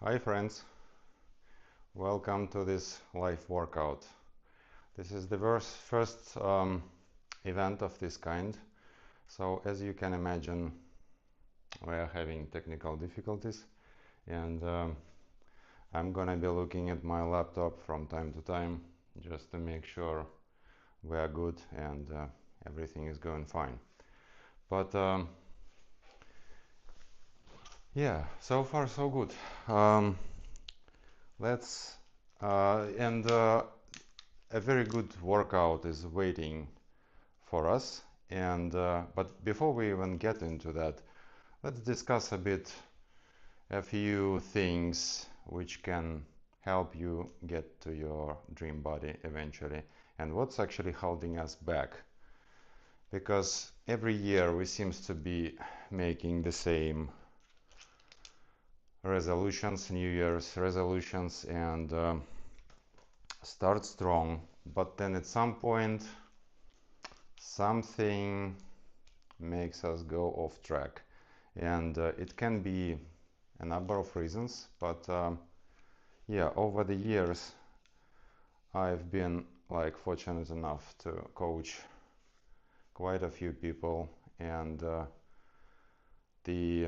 Hi friends, welcome to this live workout. This is the first event of this kind. So as you can imagine, we are having technical difficulties and I'm gonna be looking at my laptop from time to time just to make sure we are good and everything is going fine. But yeah, so far so good. Let's and A very good workout is waiting for us. And but before we even get into that, let's discuss a few things which can help you get to your dream body eventually, and what's actually holding us back. Because every year we seems to be making the same resolutions, New Year's resolutions, and start strong, but then at some point something makes us go off track, and it can be a number of reasons, but yeah, over the years I've been fortunate enough to coach quite a few people, and the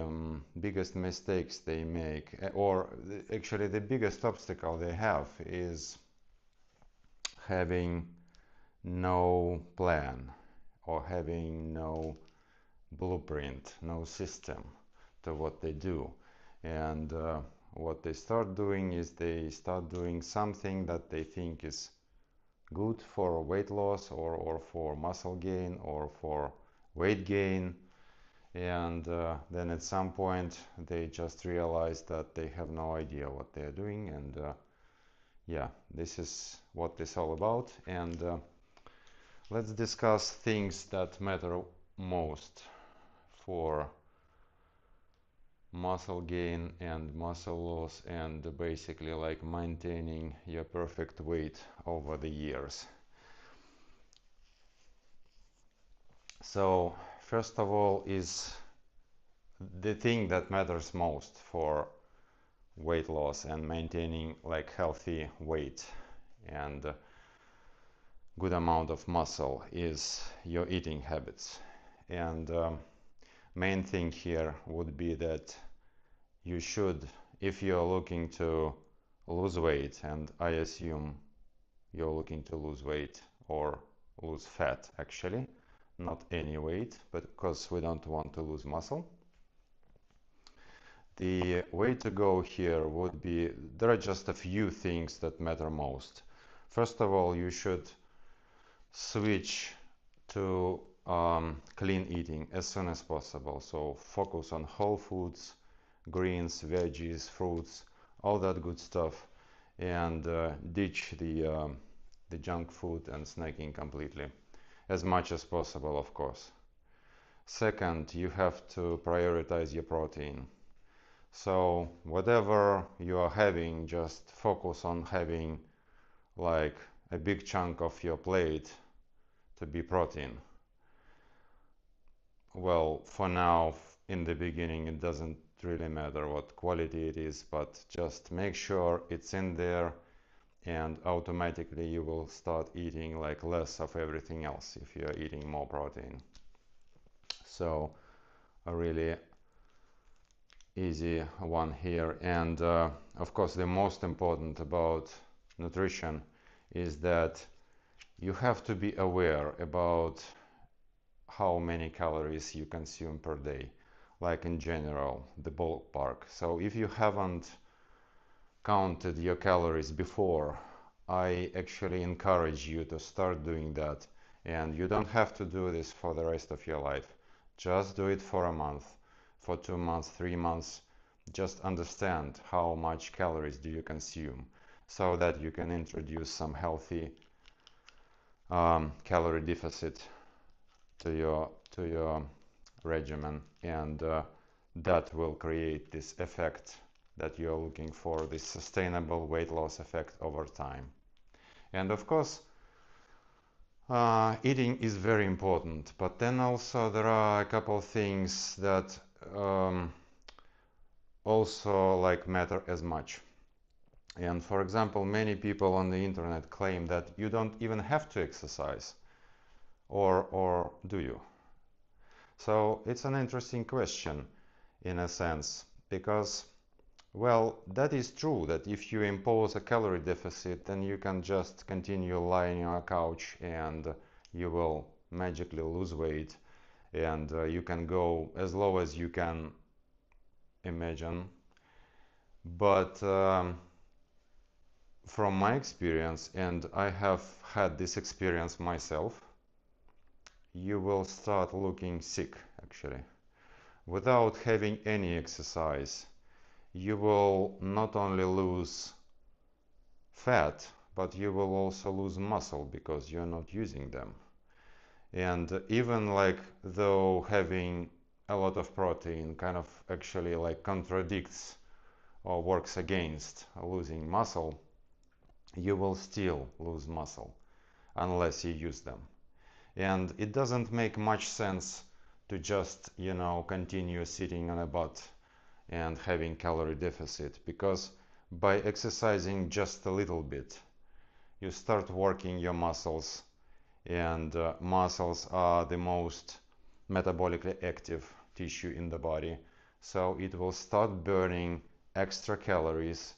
biggest mistakes they make, actually the biggest obstacle they have, is having no plan or having no blueprint, no system to what they do. And what they start doing is they start doing something that they think is good for weight loss or for muscle gain or for weight gain. And then at some point they just realize that they have no idea what they're doing. And yeah, this is what it's all about. And let's discuss things that matter most for muscle gain and muscle loss, and basically like maintaining your perfect weight over the years. So first of all is the thing that matters most for weight loss and maintaining like healthy weight and good amount of muscle is your eating habits. And main thing here would be that you should, if you're looking to lose weight, and I assume you're looking to lose weight or lose fat actually, not any weight, but because we don't want to lose muscle. The way to go here would be, there are just a few things that matter most. First of all, you should switch to clean eating as soon as possible. So focus on whole foods, greens, veggies, fruits, all that good stuff, and ditch the junk food and snacking completely, as much as possible, of course. Second, you have to prioritize your protein. So whatever you are having, just focus on having like a big chunk of your plate to be protein. Well, for now, in the beginning, it doesn't really matter what quality it is, but just make sure it's in there, and automatically you will start eating like less of everything else if you're eating more protein. So a really easy one here. And of course, the most important about nutrition is that you have to be aware about how many calories you consume per day, like in general, the ballpark. So if you haven't counted your calories before, I actually encourage you to start doing that. And you don't have to do this for the rest of your life. Just do it for a month, for 2 months, 3 months. Just understand how much calories do you consume, so that you can introduce some healthy calorie deficit to your regimen, and that will create this effect that you're looking for, this sustainable weight loss effect over time. And of course, eating is very important, but then also there are a couple things that also like matter as much. And for example, many people on the internet claim that you don't even have to exercise, or do you? So it's an interesting question in a sense, because well, that is true, that if you impose a calorie deficit, then you can just continue lying on a couch and you will magically lose weight, and you can go as low as you can imagine. But from my experience, and I have had this experience myself, you will start looking sick actually. Without having any exercise, you will not only lose fat, but you will also lose muscle because you're not using them. And even like though having a lot of protein kind of actually like contradicts or works against losing muscle, you will still lose muscle unless you use them. And it doesn't make much sense to just, you know, continue sitting on a butt and having calorie deficit, because by exercising just a little bit, you start working your muscles, and muscles are the most metabolically active tissue in the body. So it will start burning extra calories,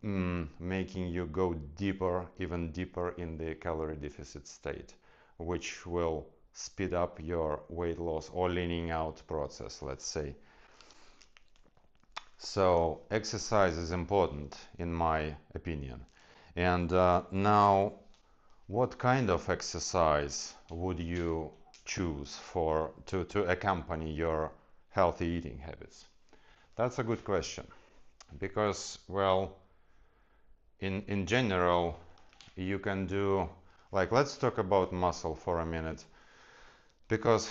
making you go deeper, even deeper in the calorie deficit state, which will speed up your weight loss or leaning out process, let's say. So exercise is important in my opinion. And now, what kind of exercise would you choose to accompany your healthy eating habits? That's a good question, because well, in general, you can do, like, let's talk about muscle for a minute, because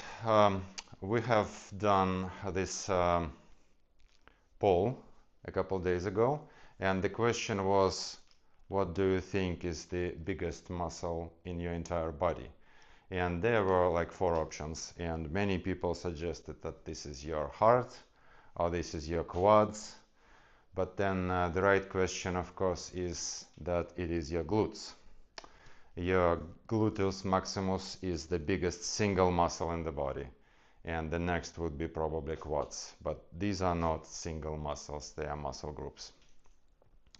we have done this poll a couple days ago, and the question was, what do you think is the biggest muscle in your entire body? And there were like 4 options, and many people suggested that this is your heart or this is your quads. But then the right question, of course, is that it is your glutes. Your gluteus maximus is the biggest single muscle in the body, and the next would be probably quads. But these are not single muscles, they are muscle groups.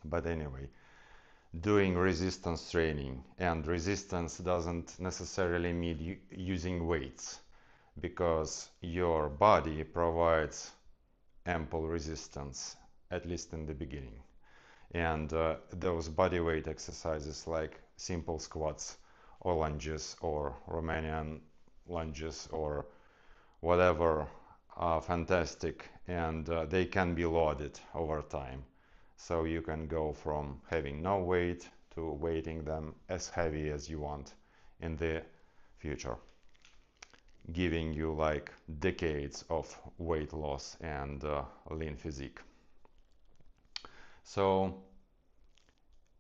But anyway, doing resistance training, and resistance doesn't necessarily mean using weights, because your body provides ample resistance, at least in the beginning. And those body weight exercises like simple squats or lunges or Romanian lunges or whatever are fantastic, and they can be loaded over time. So you can go from having no weight to weighting them as heavy as you want in the future, giving you like decades of weight loss and lean physique. So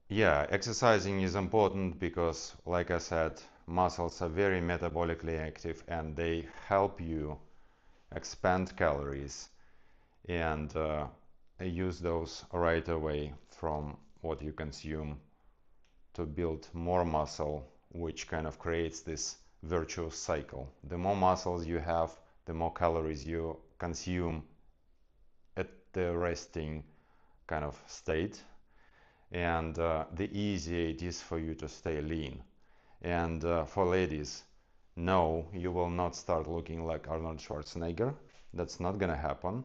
yeah, exercising is important because, like I said, muscles are very metabolically active and they help you expand calories and use those right away from what you consume to build more muscle, which kind of creates this virtuous cycle. The more muscles you have, the more calories you consume at the resting kind of state, and the easier it is for you to stay lean. And for ladies, no, you will not start looking like Arnold Schwarzenegger. That's not gonna happen.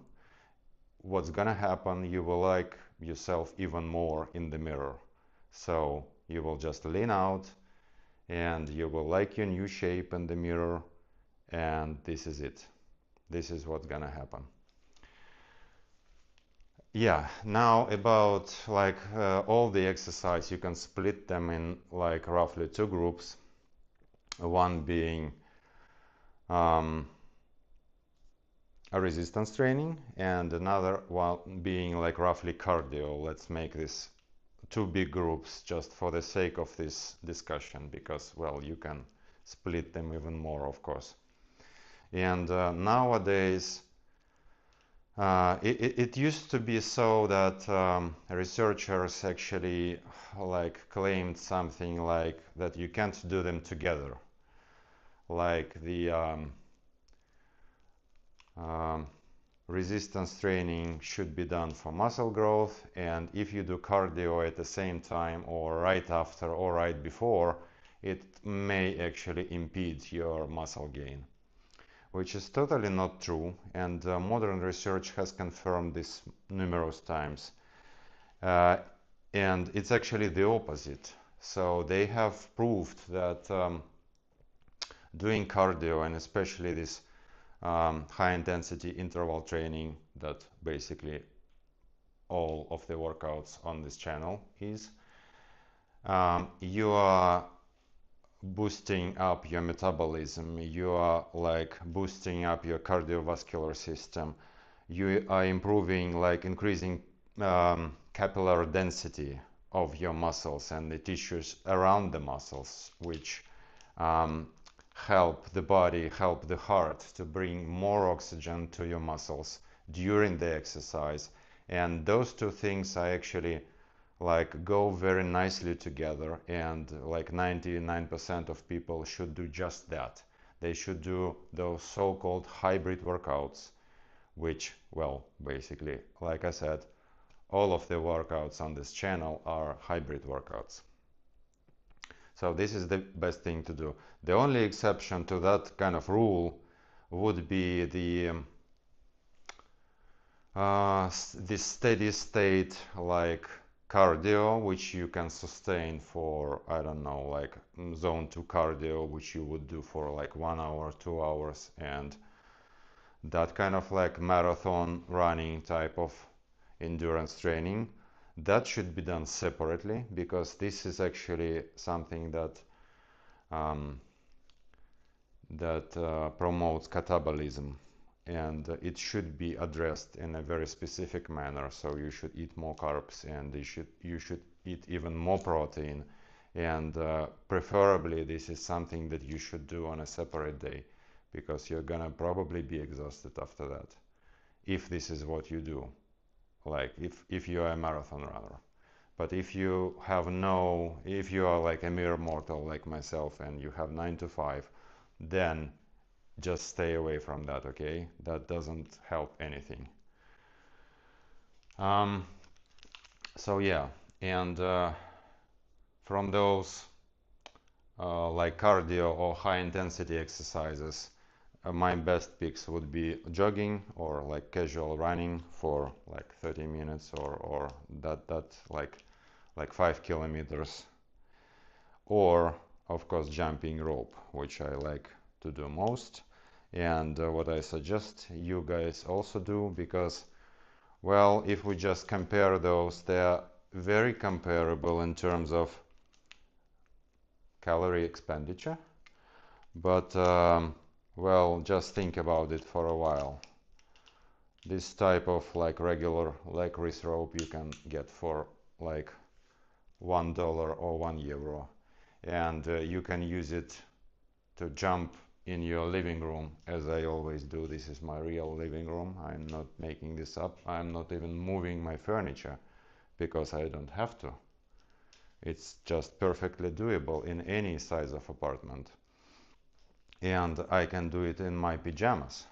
What's gonna happen, you will like yourself even more in the mirror. So you will just lean out and you will like your new shape in the mirror, and this is it. This is what's gonna happen. Yeah, now about like all the exercise, you can split them in like roughly 2 groups. One being a resistance training, and another one being like roughly cardio. Let's make this 2 big groups just for the sake of this discussion, because well, you can split them even more, of course. And nowadays It used to be so that researchers actually like claimed something like that you can't do them together, like the um, resistance training should be done for muscle growth, and if you do cardio at the same time or right after or right before, it may actually impede your muscle gain, which is totally not true, and modern research has confirmed this numerous times. Uh, and it's actually the opposite. So they have proved that doing cardio, and especially this high intensity interval training that basically all of the workouts on this channel is, you are boosting up your metabolism, you are like boosting up your cardiovascular system, you are improving, like increasing capillary density of your muscles and the tissues around the muscles, which um, help the body, help the heart to bring more oxygen to your muscles during the exercise. And those two things are actually like go very nicely together, and like 99% of people should do just that. They should do those so-called hybrid workouts, which, well, basically, like I said, all of the workouts on this channel are hybrid workouts. So this is the best thing to do. The only exception to that kind of rule would be the steady state like cardio, which you can sustain for, I don't know, like zone 2 cardio, which you would do for like 1 hour, 2 hours, and that kind of like marathon running type of endurance training. That should be done separately, because this is actually something that um, promotes catabolism, and it should be addressed in a very specific manner. So you should eat more carbs, and you should eat even more protein, and preferably this is something that you should do on a separate day, because you're gonna probably be exhausted after that if this is what you do, like if you are a marathon runner. But if you if you are like a mere mortal like myself and you have 9 to 5, then just stay away from that, okay? That doesn't help anything. Um, so yeah, and from those like cardio or high intensity exercises, my best picks would be jogging or like casual running for like 30 minutes, or that like 5 kilometers, or of course jumping rope, which I like to do most, and what I suggest you guys also do, because, well, if we just compare those, they are very comparable in terms of calorie expenditure, but well, just think about it for a while. This type of like regular leg raise rope you can get for like $1 or €1, and you can use it to jump in your living room, as I always do. This is my real living room. I'm not making this up. I'm not even moving my furniture, because I don't have to. It's just perfectly doable in any size of apartment. And I can do it in my pajamas.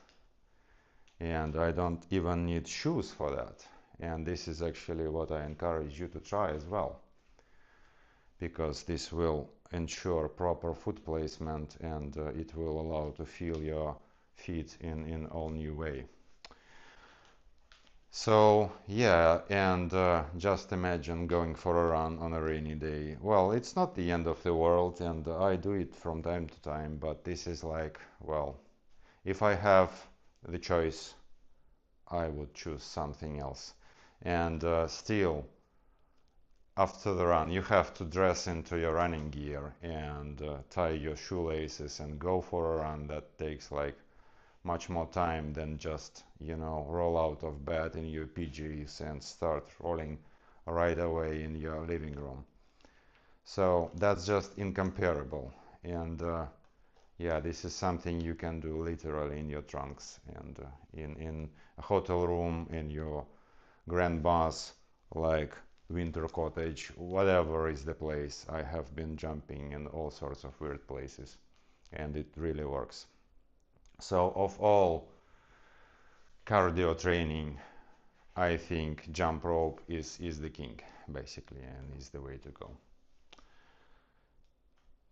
And I don't even need shoes for that. And this is actually what I encourage you to try as well, because this will ensure proper foot placement, and it will allow to feel your feet in all new way. So yeah, and just imagine going for a run on a rainy day. Well, it's not the end of the world, and I do it from time to time, but this is like, well, if I have the choice, I would choose something else. And still, after the run, you have to dress into your running gear and tie your shoelaces and go for a run. That takes like much more time than just, roll out of bed in your PJs and start rolling right away in your living room. So that's just incomparable. And Yeah, this is something you can do literally in your trunks and in a hotel room, in your grandma's like winter cottage, whatever is the place. I have been jumping in all sorts of weird places and it really works. So of all cardio training, I think jump rope is the king basically and is the way to go.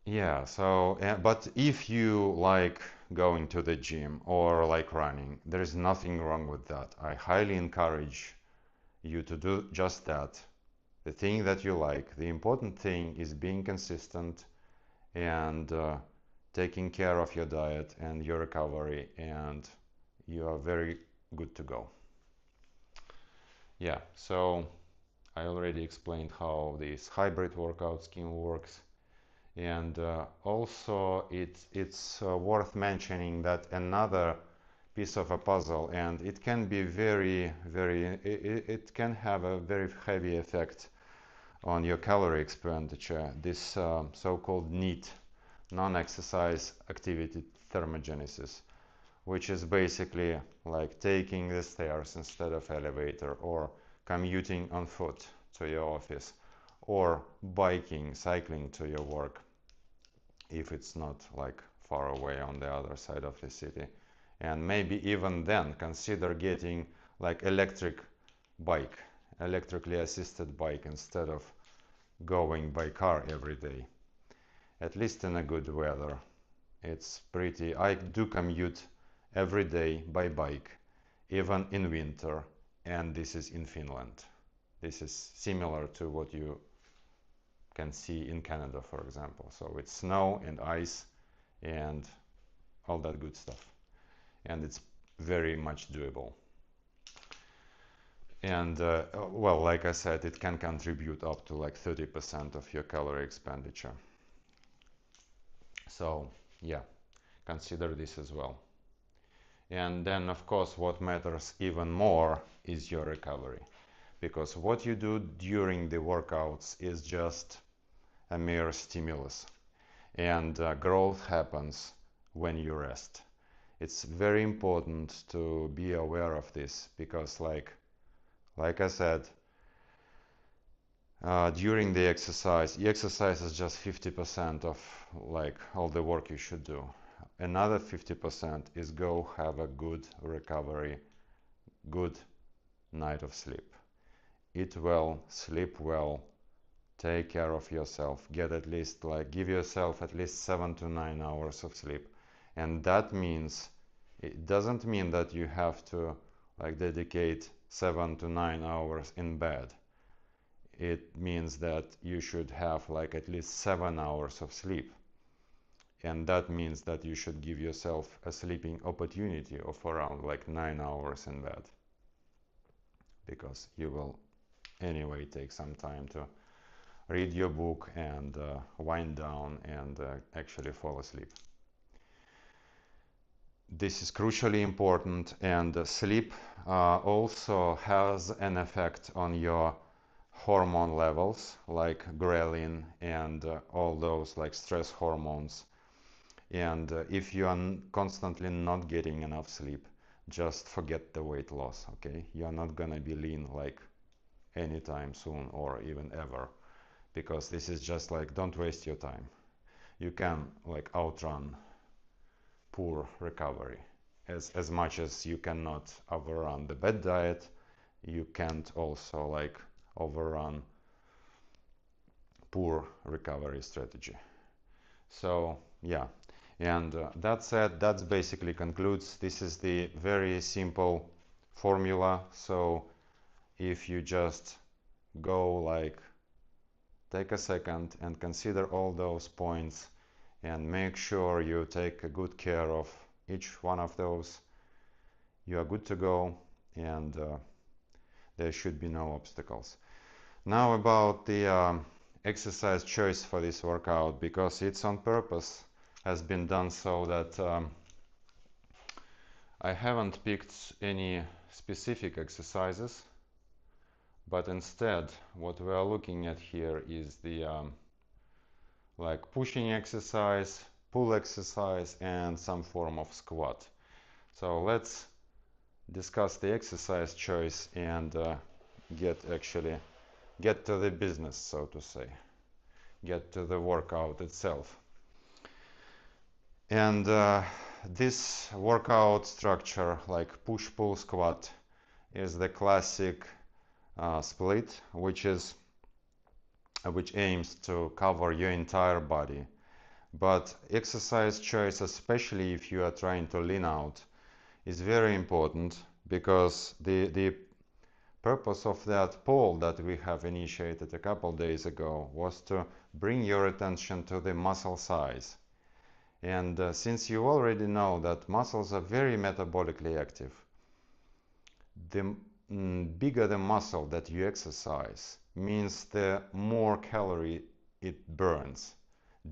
Yeah, so but if you like going to the gym or like running, there is nothing wrong with that. I highly encourage you to do just that. The thing that you like. The important thing is being consistent and taking care of your diet and your recovery, and you are very good to go. Yeah, so I already explained how this hybrid workout scheme works. And also it's worth mentioning that another piece of a puzzle, and it can be it can have a very heavy effect on your calorie expenditure, this so-called NEAT, non-exercise activity thermogenesis, which is basically like taking the stairs instead of elevator, or commuting on foot to your office, or biking, cycling to your work if it's not like far away on the other side of the city. And maybe even then consider getting like electrically assisted bike instead of going by car every day, at least in a good weather. It's pretty. I do commute every day by bike, even in winter, and this is in Finland. This is similar to what you can see in Canada, for example. So it's snow and ice and all that good stuff. And it's very much doable. And well, like I said, it can contribute up to like 30% of your calorie expenditure. So yeah, consider this as well. And then of course what matters even more is your recovery, because what you do during the workouts is just a mere stimulus, and growth happens when you rest. It's very important to be aware of this, because like I said, during the exercise is just 50% of like all the work you should do. Another 50% is go have a good recovery, good night of sleep. Eat well, sleep well, take care of yourself, get at least like give yourself at least 7 to 9 hours of sleep. And that means, it doesn't mean that you have to like dedicate 7 to 9 hours in bed. It means that you should have like at least 7 hours of sleep, and that means that you should give yourself a sleeping opportunity of around like 9 hours in bed, because you will anyway take some time to read your book and wind down and actually fall asleep. This is crucially important, and sleep also has an effect on your hormone levels like ghrelin and all those like stress hormones. And if you are constantly not getting enough sleep, just forget the weight loss, okay? You're not gonna be lean like anytime soon or even ever, because this is just like, don't waste your time. You can like outrun poor recovery as much as you cannot overrun the bad diet. You can't also like overrun poor recovery strategy. So yeah, and that said, that's basically concludes. This is the very simple formula. So if you just go like take a second and consider all those points and make sure you take a good care of each one of those, you are good to go, and there should be no obstacles. Now about the exercise choice for this workout, because it's on purpose has been done so that I haven't picked any specific exercises, but instead what we are looking at here is the like pushing exercise, pull exercise and some form of squat. So let's discuss the exercise choice and get to the business, so to say, get to the workout itself. And this workout structure, like push pull squat, is the classic split, which aims to cover your entire body. But exercise choice, especially if you are trying to lean out, is very important, because the purpose of that poll that we have initiated a couple days ago was to bring your attention to the muscle size. And since you already know that muscles are very metabolically active, the bigger the muscle that you exercise means the more calorie it burns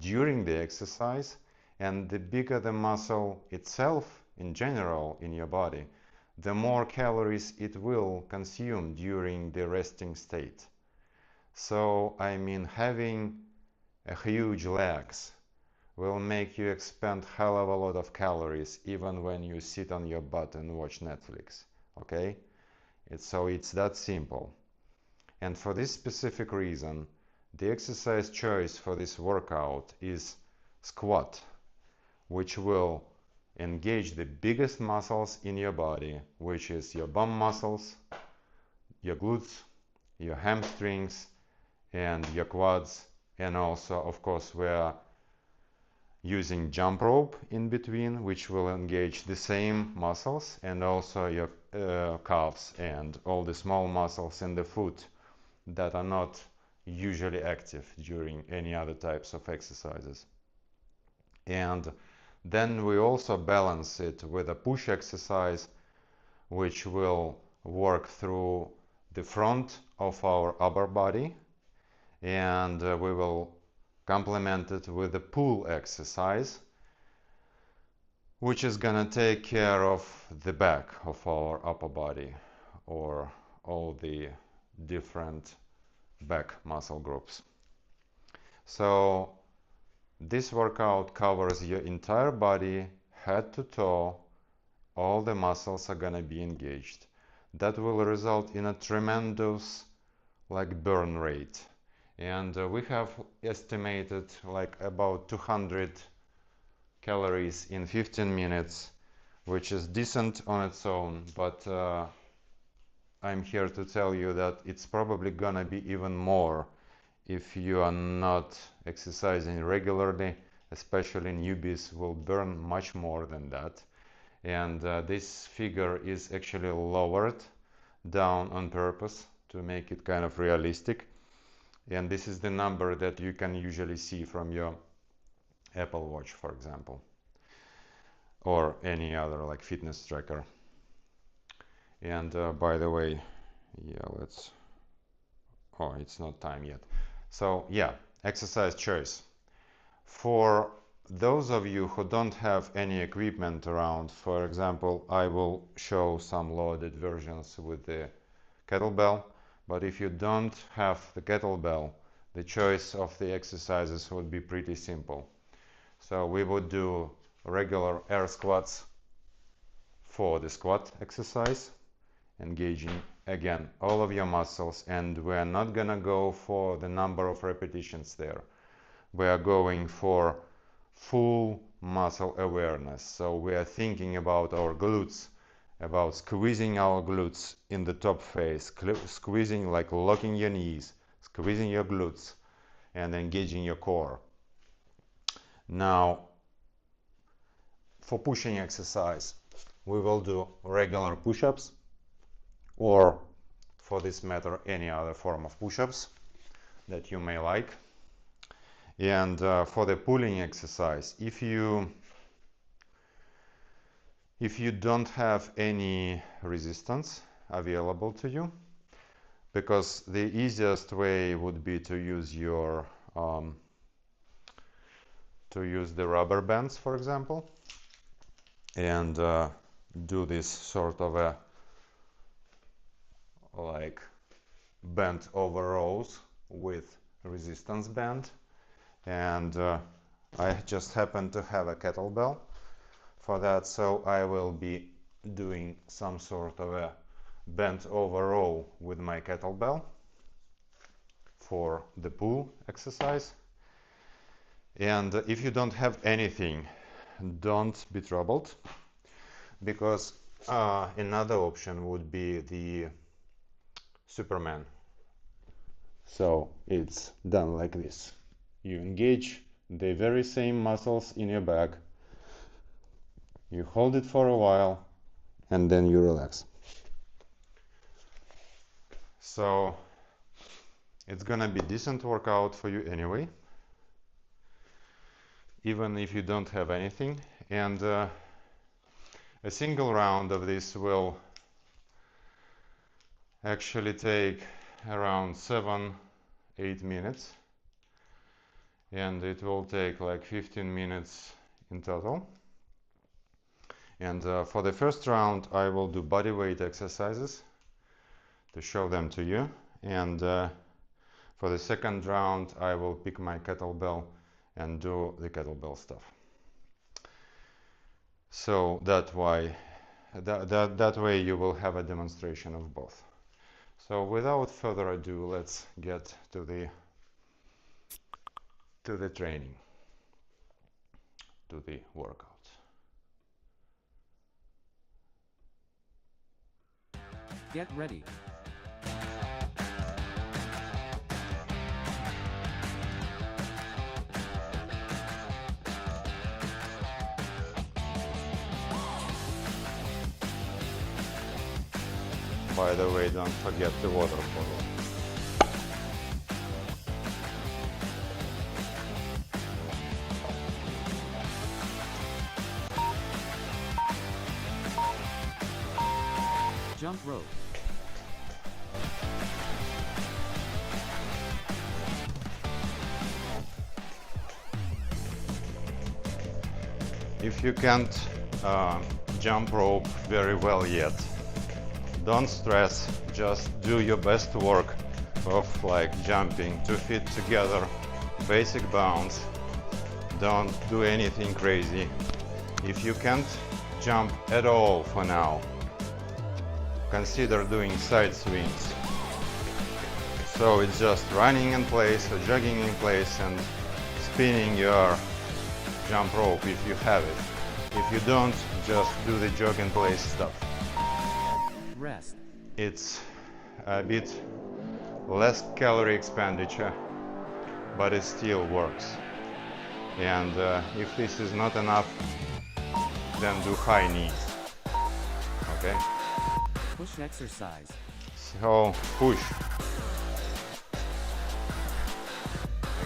during the exercise, and the bigger the muscle itself in general in your body, the more calories it will consume during the resting state. So, I mean, having a huge legs will make you expend hell of a lot of calories even when you sit on your butt and watch Netflix, okay? It's that simple. And for this specific reason, the exercise choice for this workout is squat, which will engage the biggest muscles in your body, which is your bum muscles, your glutes, your hamstrings, and your quads. And also, of course, we're using jump rope in between, which will engage the same muscles, and also your calves and all the small muscles in the foot that are not usually active during any other types of exercises. And then we also balance it with a push exercise, which will work through the front of our upper body, and we will complement it with a pull exercise, which is gonna take care of the back of our upper body, or all the different back muscle groups. So this workout covers your entire body, head to toe. All the muscles are gonna be engaged. That will result in a tremendous burn rate. And we have estimated about 200 calories in 15 minutes, which is decent on its own, but I'm here to tell you that it's probably gonna be even more if you are not exercising regularly. Especially newbies will burn much more than that. And this figure is actually lowered down on purpose to make it kind of realistic. And this is the number that you can usually see from your Apple Watch, for example, or any other fitness tracker. And by the way, yeah, it's not time yet. So yeah, exercise choice. For those of you who don't have any equipment around, for example, I will show some loaded versions with the kettlebell, but if you don't have the kettlebell, the choice of the exercises would be pretty simple. So we would do regular air squats for the squat exercise, engaging again all of your muscles, and we're not gonna go for the number of repetitions there. We are going for full muscle awareness. So we are thinking about our glutes, about squeezing our glutes in the top phase, squeezing, like locking your knees, squeezing your glutes, and engaging your core. Now, for pushing exercise, we will do regular push-ups, or for this matter, any other form of push-ups that you may like. And for the pulling exercise, if you don't have any resistance available to you, because the easiest way would be to use the rubber bands, for example, and do this sort of a bent over rows with resistance band. And I just happen to have a kettlebell for that, so I will be doing some sort of a bent over row with my kettlebell for the pull exercise. And if you don't have anything, don't be troubled, because another option would be the Superman. So it's done like this. You engage the very same muscles in your back, you hold it for a while, and then you relax. So it's gonna be decent workout for you anyway, even if you don't have anything. And a single round of this will actually take around 7-8 minutes, and it will take like 15 minutes in total. And for the first round I will do body weight exercises to show them to you, and for the second round I will pick my kettlebell and do the kettlebell stuff. So that way you will have a demonstration of both. So without further ado, let's get to the training, to the workout. Get ready. By the way, don't forget the water bottle. Jump rope. If you can't jump rope very well yet, don't stress, just do your best work of like jumping 2 feet together, basic bounce. Don't do anything crazy. If you can't jump at all for now, consider doing side swings. So it's just running in place or jogging in place and spinning your jump rope if you have it. If you don't, just do the jog in place stuff. Rest. It's a bit less calorie expenditure, but it still works. And if this is not enough, then do high knees. Okay? Push exercise. So push.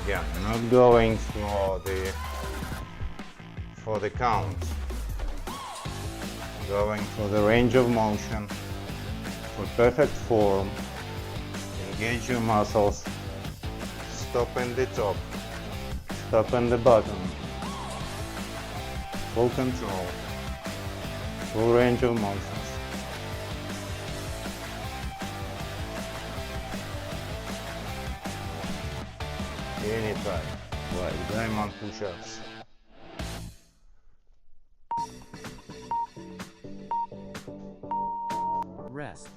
Again, not going for the count. Going for the range of motion, for perfect form. Engage your muscles. Stop in the top. Stop in the bottom. Full control. Full range of motions. Anytime, like diamond push-ups. Rest.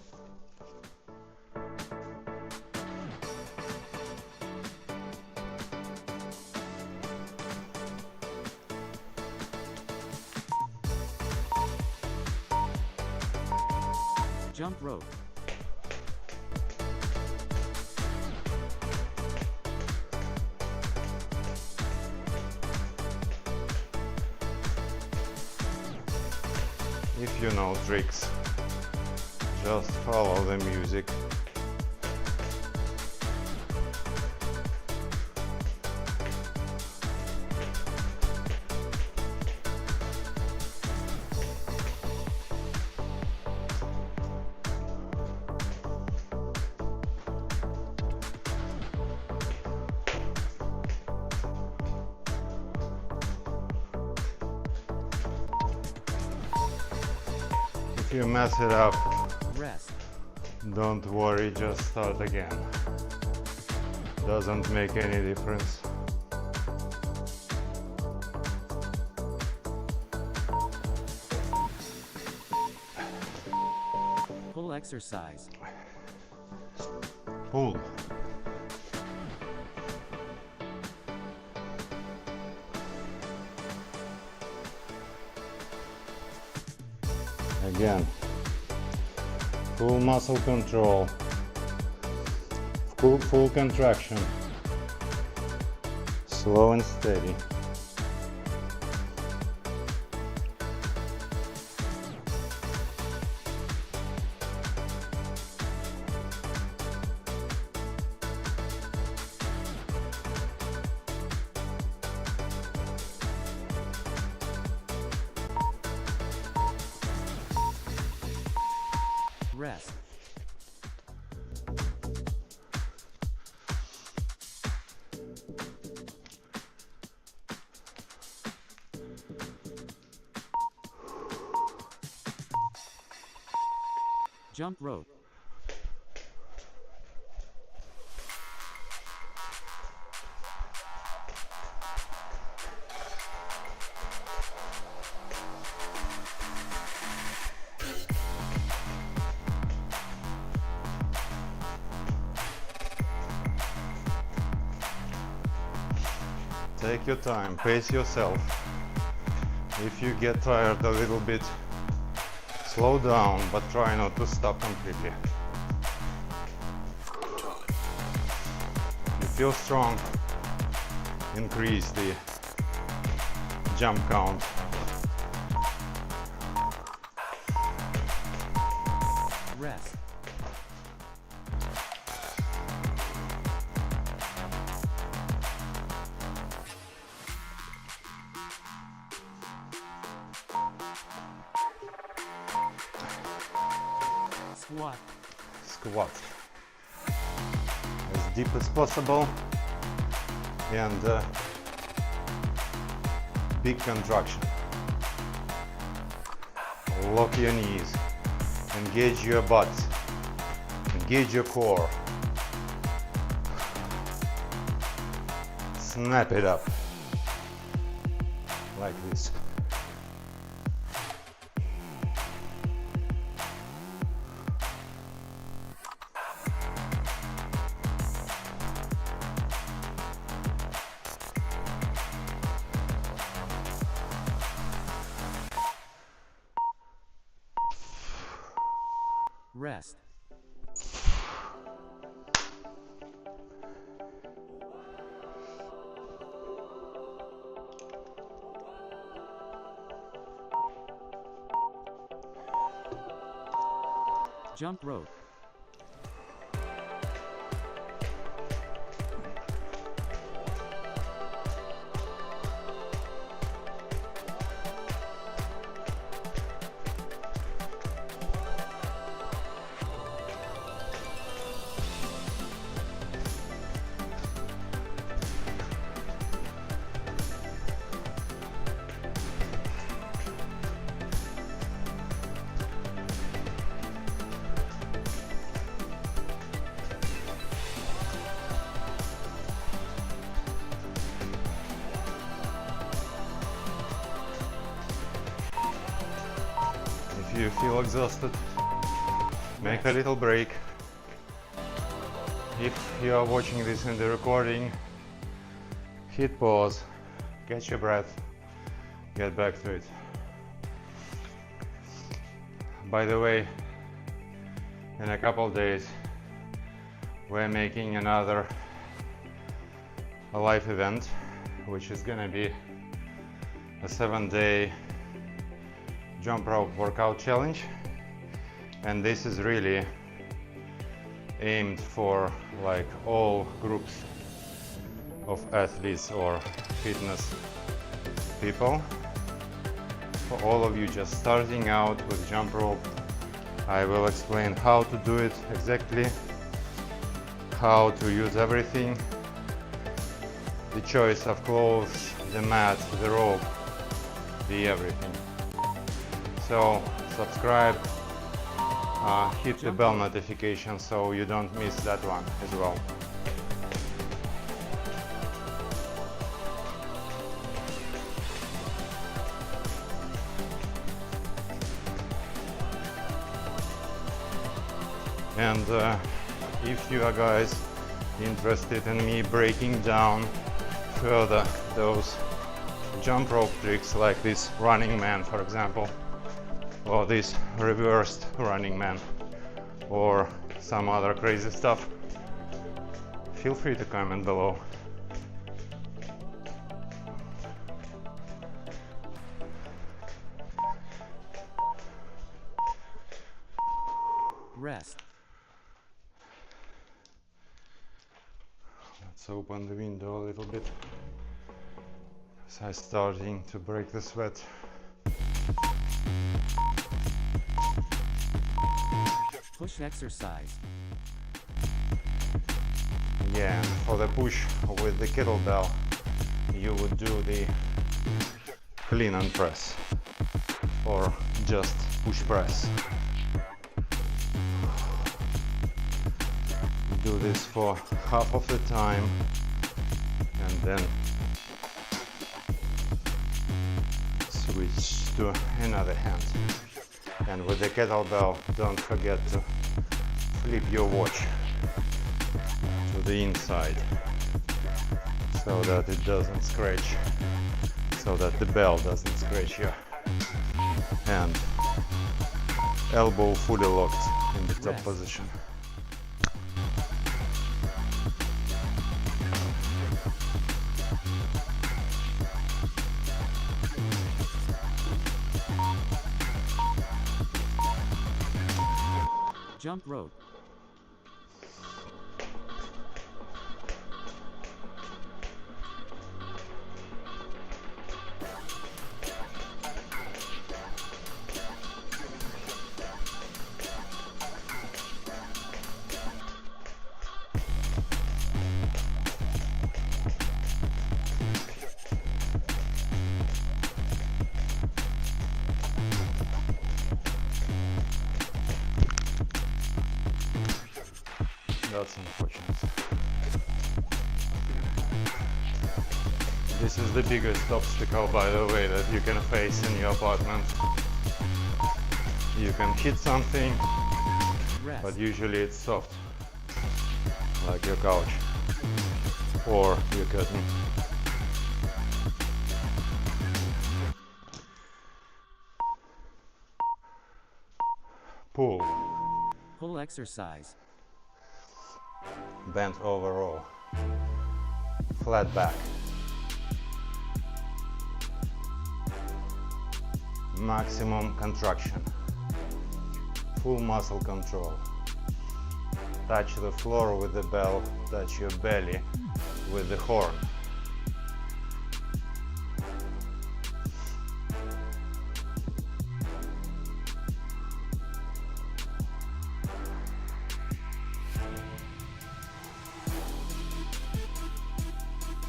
Jump rope. If you know tricks, just follow the music. If you mess it up, Rest. don't worry, just start again. Doesn't make any difference. exercise. Pull. Again, full muscle control, full contraction, slow and steady. Rest. Jump rope. Take your time, pace yourself. If you get tired a little bit, slow down, but try not to stop completely. If you feel strong, increase the jump count. Rest. Squat. Squat. As deep as possible and big contraction. Lock your knees. Engage your butt. Engage your core. Snap it up. Like this. Rest. Jump rope. If you feel exhausted, make a little break. If you are watching this in the recording, hit pause, catch your breath, get back to it. By the way, in a couple of days, we're making another live event, which is gonna be a 7-day jump rope workout challenge, and this is really aimed for like all groups of athletes or fitness people. For all of you just starting out with jump rope, I will explain how to do it exactly, how to use everything, the choice of clothes, the mat, the rope, the everything. So subscribe, hit the bell notification so you don't miss that one as well. And if you are guys interested in me breaking down further those jump rope tricks like this running man, for example, or this reversed running man, or some other crazy stuff, feel free to comment below. Rest. Let's open the window a little bit, because I'm starting to break the sweat. Push exercise. Yeah, and for the push with the kettlebell, you would do the clean and press, or just push press. Do this for half of the time, and then switch to another hand. And with the kettlebell, don't forget to flip your watch to the inside so that it doesn't scratch, so that the bell doesn't scratch your hand. Elbow fully locked in the top position. Jump rope. That's unfortunate. This is the biggest obstacle, by the way, that you can face in your apartment. You can hit something, Rest. but usually it's soft, like your couch or your curtain. Pull. Pull exercise. Bent over row. Flat back. Maximum contraction. Full muscle control. Touch the floor with the bell, touch your belly with the horn.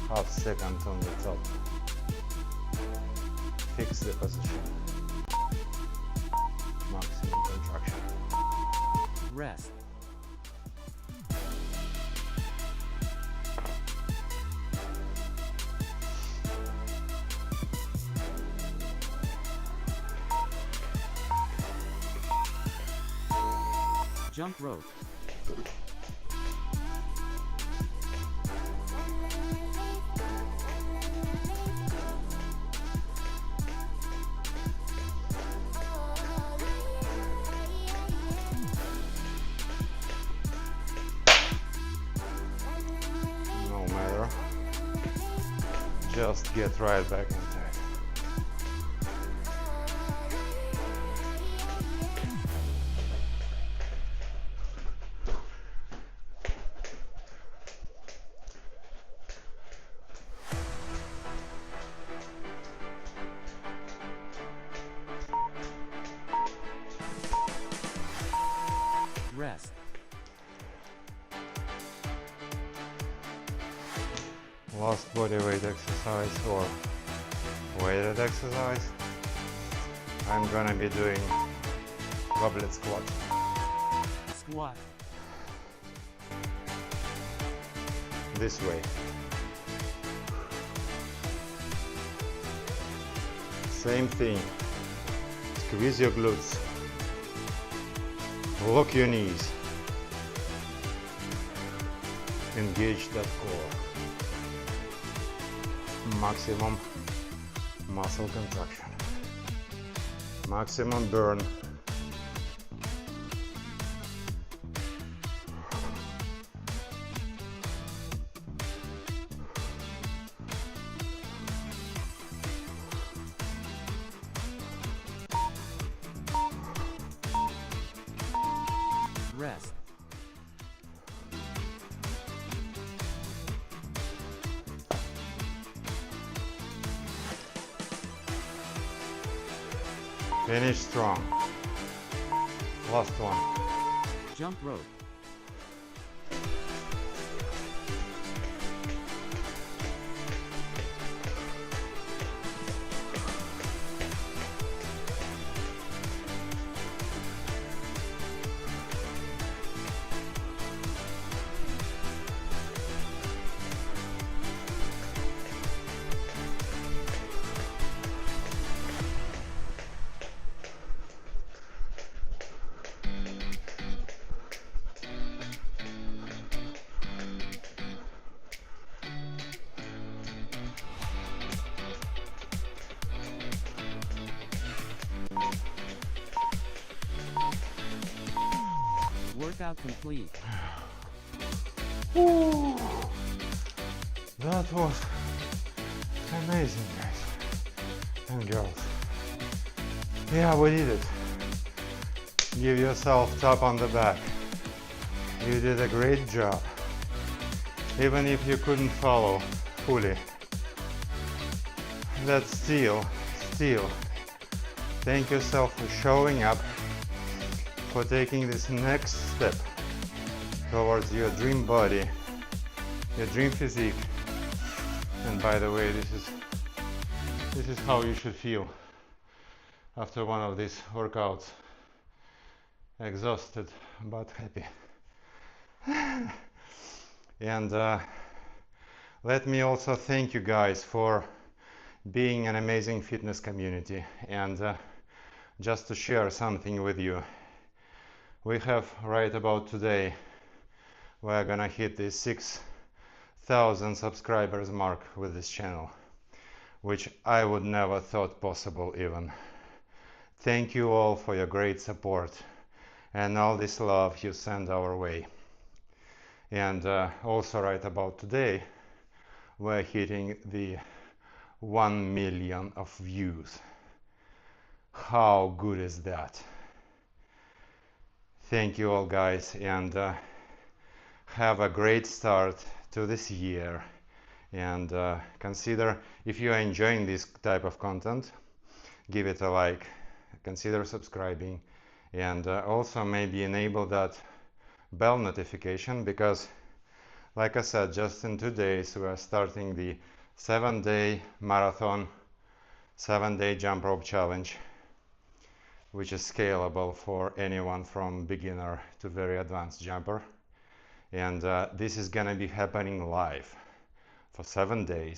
Half second on the top. Fix the position. Maximum contraction. Rest. Jump rope. No matter. Just get right back into it. Rest. Last body weight exercise or weighted exercise. I'm gonna be doing goblet squat. Squat. This way. Same thing. Squeeze your glutes. Lock your knees. Engage that core. Maximum muscle contraction. Maximum burn. Rest. Finish strong. Last one. Jump rope. Workout complete. Ooh, that was amazing, guys and girls. Yeah, we did it. Give yourself a tap on the back. You did a great job. Even if you couldn't follow fully. That's still, thank yourself for showing up, for taking this next step towards your dream body, your dream physique. And by the way, this is how you should feel after one of these workouts. Exhausted but happy. And let me also thank you guys for being an amazing fitness community. And just to share something with you, we have right about today, we're gonna hit the 6,000 subscribers mark with this channel, which I would never thought possible even. Thank you all for your great support and all this love you send our way. And also right about today, we're hitting the 1 million of views. How good is that? Thank you all, guys, and have a great start to this year. And consider, if you are enjoying this type of content, give it a like, consider subscribing, and also maybe enable that bell notification, because like I said, just in 2 days we are starting the 7-day marathon, 7-day jump rope challenge, which is scalable for anyone from beginner to very advanced jumper. And this is gonna be happening live for 7 days.